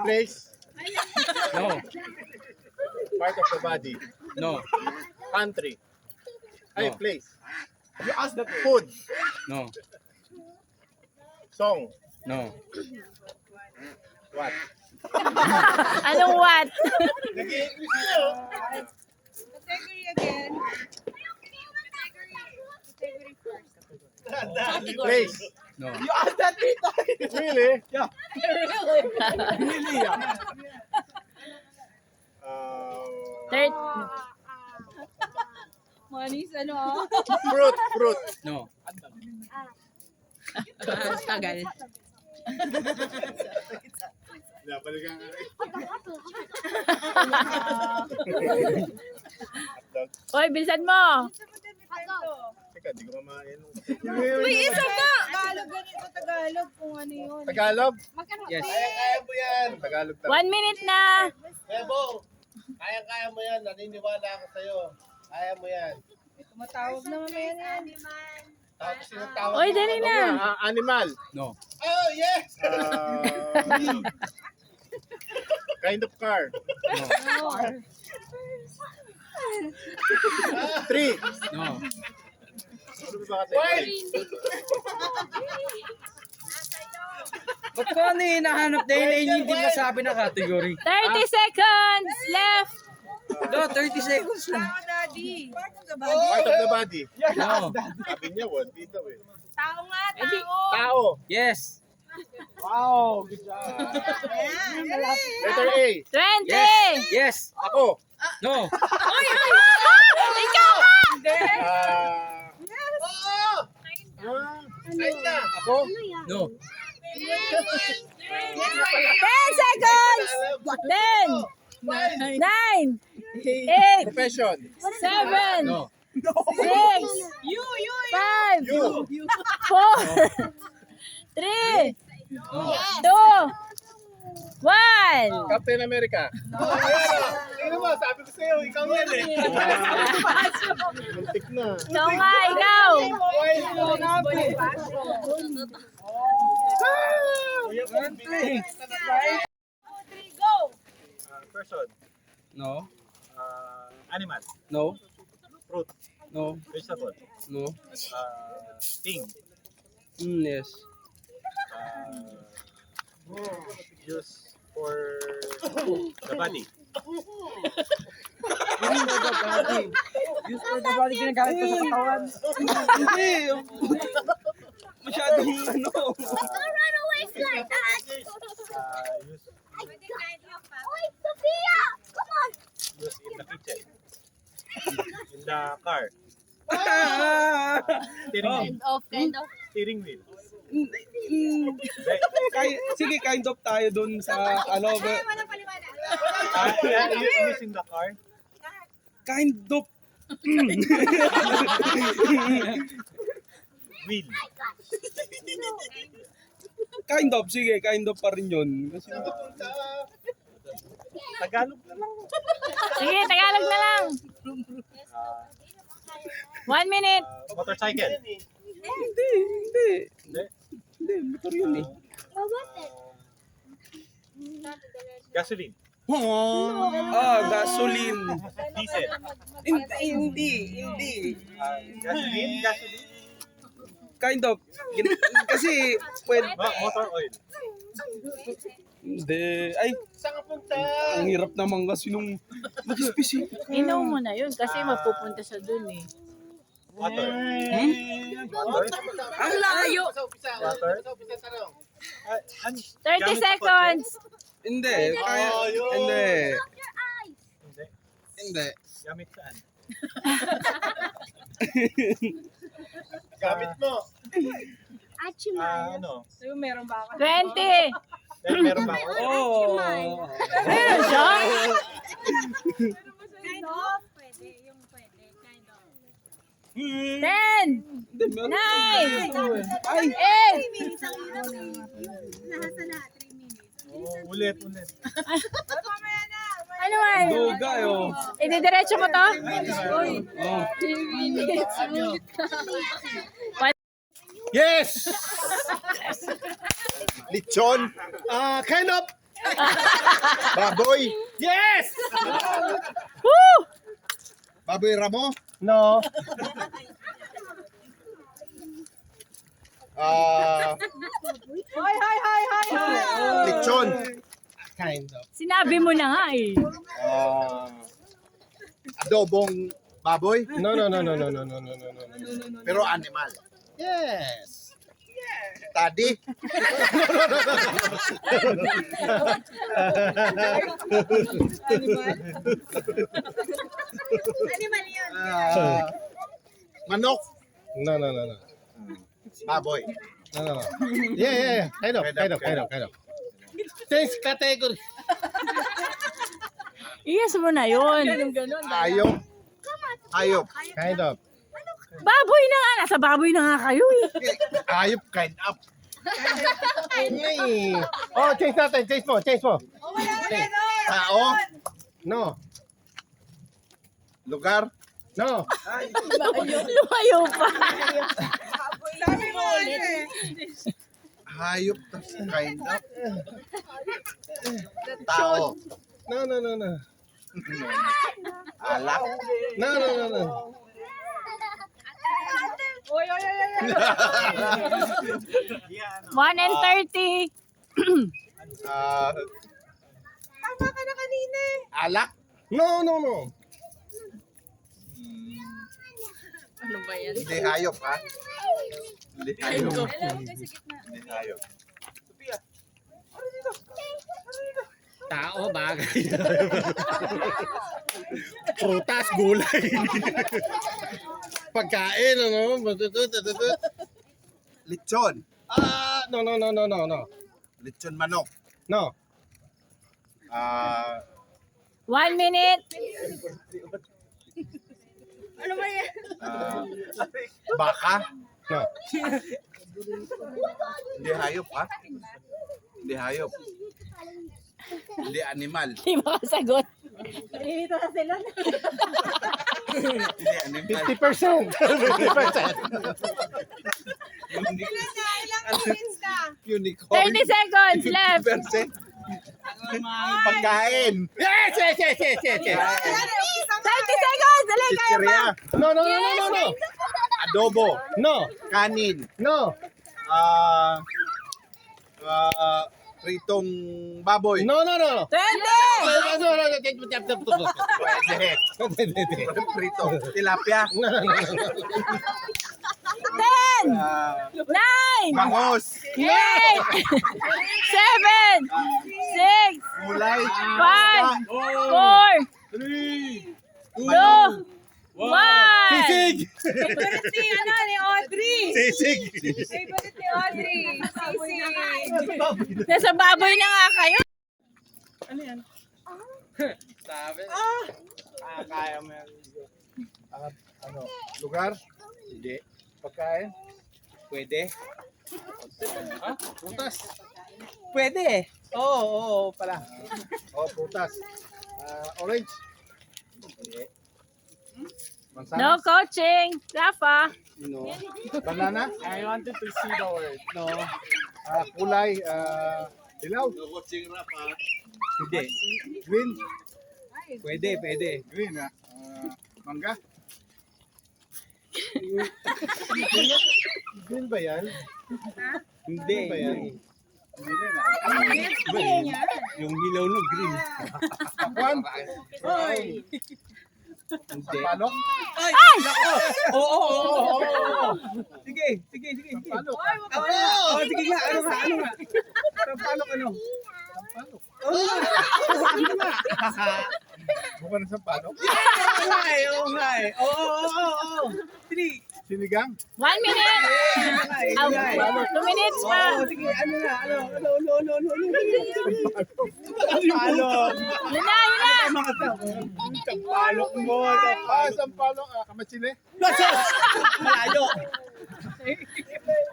Place. No. Part of the body. No. Country. Ay, No. place. You asked that. Food. No. Song. No. What? Anong what? Nag-i-English kayo. Category again. Category first. Place. No. You asked that 3 times. Really? Yeah. Really? Third. Manis, ano ah? Fruit. Fruit. No. Tagal. Balikan nga. Oy, bilisan mo. Teka, di ko mamain. Uy, isa ka! Tagalog, ganito Tagalog kung ano yun. Tagalog? Yes. Kaya mo yan. Tagalog daw. 1 minute na. Bebo, kaya mo yan. Naniniwala ako sa'yo. Kaya mo yan. Tumatawag na mamaya na yan. Tapos sinatawag Oy, mo, dali ano na. ba? Animal. No. Oh, yes! Kind of car. No. Tree. No. Ano ba kasi? Ba't ko ano yung hinahanap dahil ay hindi masabi na category? 30 seconds left. No, 30 seconds lang. Tao, daddy. Part of the body. Part of the body. No. Sabi niya, one dito eh. Tao nga, tao. Tao. Yes. Wow, good job. Ayan. Letter A. 20. Yes. Yes. Ako. No. Ikaw ka. Kinda. Ako? No. 10 seconds. 10. 9. 8. Profession. 7. No. 6. You. 5. You. 4. 3. 2. 1. Captain America. Tingnan mo, sabi ko sa'yo, ikaw yan eh. Muntik na. Ikaw nga, ikaw. Person. No. Animal. No. Fruit. No. Vegetable. No. Thing. Yes. Used for the body. Use for the body ginagamit ko sa katawan. Hindi. Masyadong ano. Don't run away like that! Used Wait, Sophia! Come on! in the kitchen. In the car. Steering wheel. Kind of. Steering wheel. Sige, kind of tayo dun sa ano. Walang paliwanag. Using the car. Kind of. Wheel. Kind of, sige, kind of pa rin yun. Kasi, Tagalog na lang. Sige, Tagalog na lang. 1 minute. Motorcycle. hindi. Hindi, motor yun eh. Gasoline. Gasoline. Diesel. Hindi. Gasoline. Kind of. Kasi, pwede. Motor oil. Hindi. Ay, Saan ka punta? ang hirap naman kasi nung mag-specific ka. Inom mo na yun kasi mapupunta sa dun eh. Water. Ang layo. Water. 30 seconds. Hindi. Kaya, hindi. Hindi. Gamit saan? Gamit mo. Ano? So, meron ba ako? 20. Meron ba ako? Oh. Meron siya? Kind of. Pwede. Yung pwede. Kind of. 10. Hindi, meron. 9. Ay, 8. Minutes ang hirap eh. Yung lahat sa lahat. 3 minutes. Ulit. Mamaya na. Ano man? duga oh. Ididiretso mo to? Oh. 3 minutes. Yes! Lechon. Kind of Baboy. Yes! Woo! Baboy Ramo. No. Lechon. Kind of. Sinabi mo na nga eh. Adobong baboy. No. Pero animal. Yes. Tadi. Animal yun. Manok. No. Baboy. No. Yeah. Kind of. Change category. Yes mo na yun. Ayop. Ayop. Kind of. Baboy na nga. Nasa baboy na nga kayo eh. Ayop kind of. Oh, change natin. Change mo. Tao. No. Lugar. No. Lumayo pa. Sabi mo ulit. Hayop tas kind of. Tao. No. Alak. No. 1:30. Tama ka na kanina eh. Alak. No. Hindi hayop ha. Hindi hayop. Hindi hayop. Tao, bagay. Prutas, gulay. Pagkain, ano? Lechon. No. Lechon manok. No. 1 minute. Ano ba yan? Baka. No. Hindi hayop ha. Hindi hayop. Hindi animal. Hindi makasagot. Nalilito na sila. Hindi animal. 50%. 50%. Ilang minutes na? Unicorn. 30 seconds left. 50%. Pagkain. Yes. 30 seconds. Dali, kaya pa. Chicheria. No. Adobo. No. Kanin. No. Pritong baboy. No. 20. Pwede. Prito. Tilapia. 10. 9. Bangos. 8. 7. 6. Gulay. 5. 4. 2. 1. Sisig. Favorite ni, ni Audrey. Sisig. Favorite ni Audrey. Sisi. Nasa baboy na nga kayo. Kaya mo yan. Lugar? Hindi. Pagkain? Pwede. Prutas. Pwede. Oo pala. Putas. Orange? Hindi. No Mansanas? coaching. Rafa. No. Banana? I wanted to see the word. No. Kulay? Dilaw? Hindi. Green? Pwede. Green mangga? Green ba yan? Hindi. Ba yan? Hindi rin Yung hilaw no green. Pakwan? Hindi. Palok? Oo. Sige. Palok? Sige nga. Ano nga? Sampalok ano? Bukan na sa palok? Oo nga eh. Oo. Sinigang? 1 minute. 2 minutes pa. Sige, ano na? Yun na. Sampalok mo. Sampalok. Kamatsili? Malayo.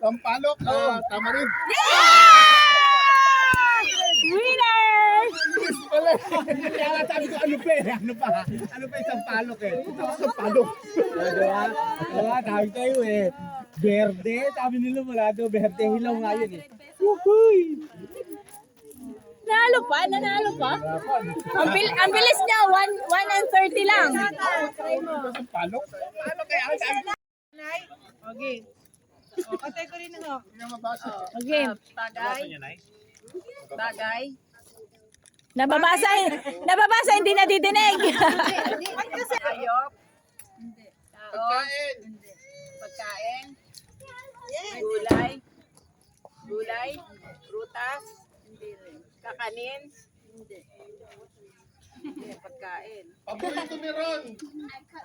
Sampalok. Tama rin. Winner! Kaya sabi ko, ano pa isang palok eh. Sampalok. Diba? Tawag tayo eh. Berde. Sabi nila wala daw. Berde. Hilaw nga yun eh. Nalo pa, nanalo pa. Ang bilis niya, 1 and 30 lang. Palok? Palok kaya. Nay? Okay. O, patay ko rin ako. Okay. Bagay. Bagay. Nababasa, hindi nadidinig. Hayop. Tao. Pagkain. Gulay. Gulay. Prutas. Kakanin. Hindi. Pagkain. Paborito ni Ron.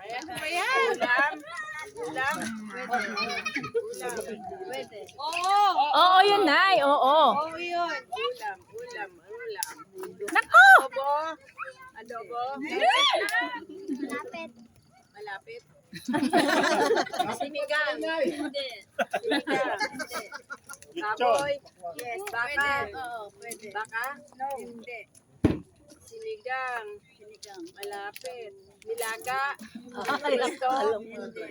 Ayan pa yan. Ulam. Ulam. Pwede. Oo, yun, Nay. Oo. Oo, yun. Ulam. Ulam. Ulam. Nako! Adobo. Adobo. Lapit. Malapit. Sinigang. Hindi. Sinigang. Hindi. Baboy. Yes. Baka. Oo, pwede. Baka? No. Hindi. Sinigang. Sinigang. Malapit. Nilaga. Prito. Hindi.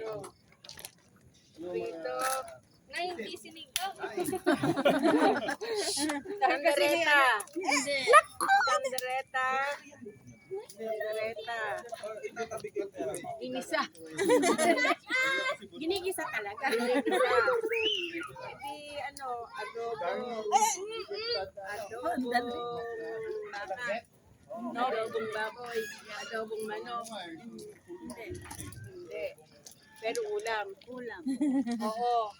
Prito. Ngayon, hindi sinigaw. Kandereta. Hindi. Kandereta. Kandereta. Inisa. Ginigisa talaga. Ginigisa. Hindi, ano, adobo. Adobong baka. Adobong baboy. Adobong manok. Hindi. Hindi. Pero ulam. Ulam. Oo.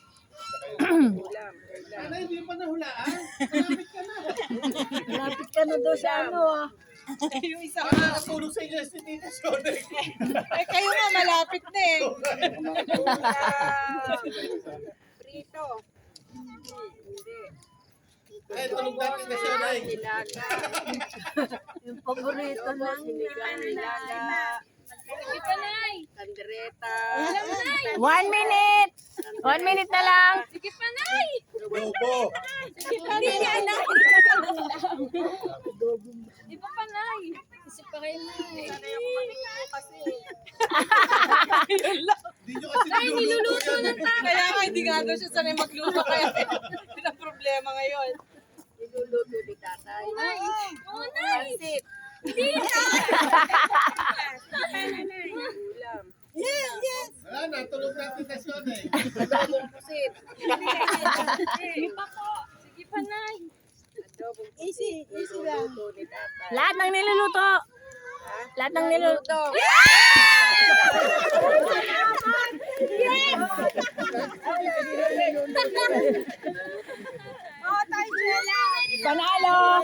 Ulam. Ano, hindi pa nahulaan? Lapit ka na doon sa ano, ah. Yung isa Baka nakatulog sa inyo si Tita Shonay. Eh, kayo nga malapit na eh. Prito. Hindi. Eh, tulog natin na Shonay. Nilaga. Yung paborito Adobo, sinigang, nilaga. Sige pa, Nay. Kandereta. 1 minute. 1 minute na lang. Sige pa, Nay. Adobo. Hindi niya, Nay. Di ba pa, Nay? Kasi pa kayo, Nay. Sanay ako mamingko kasi. Hindi nyo kasi Nay, niluluto ng tao. Kaya nga hindi nga daw siya sanay magluto kaya yun ang problema ngayon. Niluluto ni tatay. Nay. Oo, Nay. Pansit. Hindi. Ulam. Wala na, tulog natin na Shonay. Adobong pusit. Sige pa po. Sige pa, Nay. Adobong pusit. Niluluto ni tatay. Lahat ng niluluto. Lahat ng niluluto. Oh, tayo sila. Panalo.